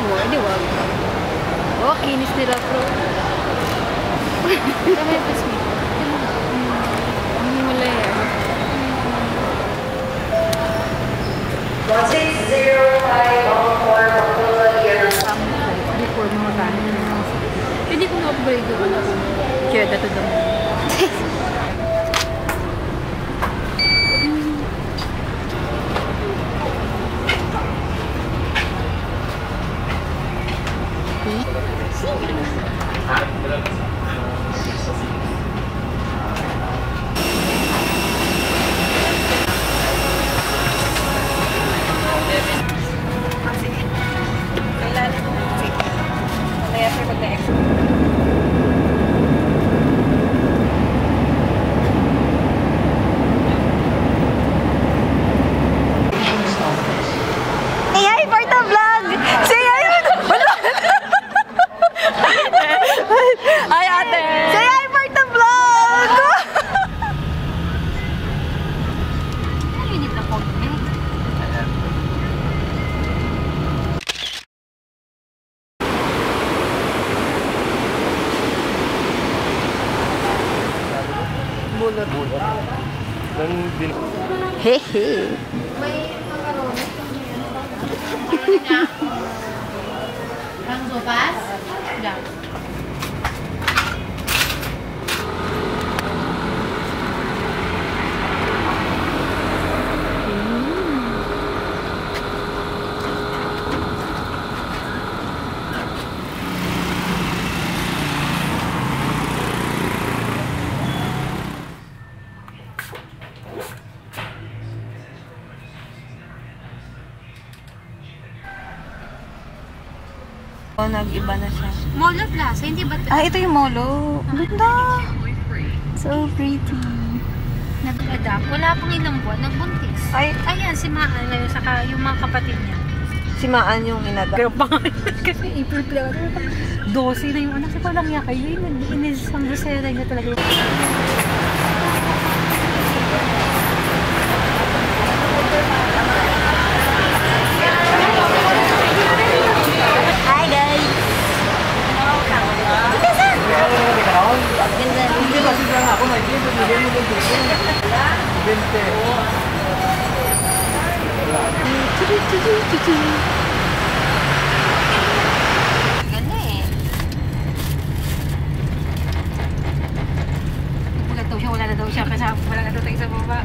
Hindi wag. Oh, kinis nila bro. Kamay pa sweet. Hindi mo layer. 160514 Before mga kanin. Hindi ko na-upgrade doon. Kaya dato daw. Hehe. Ang sopas? Diyan. Oh, nag-iba na siya. Molo Plaza, hindi ba? Ito yung molo. Ganda! So pretty. Nag-adapt. Wala pang ilang buwan. Nagbuntis. Ayan, si Maan ngayon, saka yung mga kapatid niya. Si Maan yung inadapt. Pero pangalan kasi April lang. 12 na yung anak. Sa palang niya kayo. Inisang busera niya talaga. Hi guys! Ganda eh. Wala na daw siya kasama. Wala na daw tayo sa baba.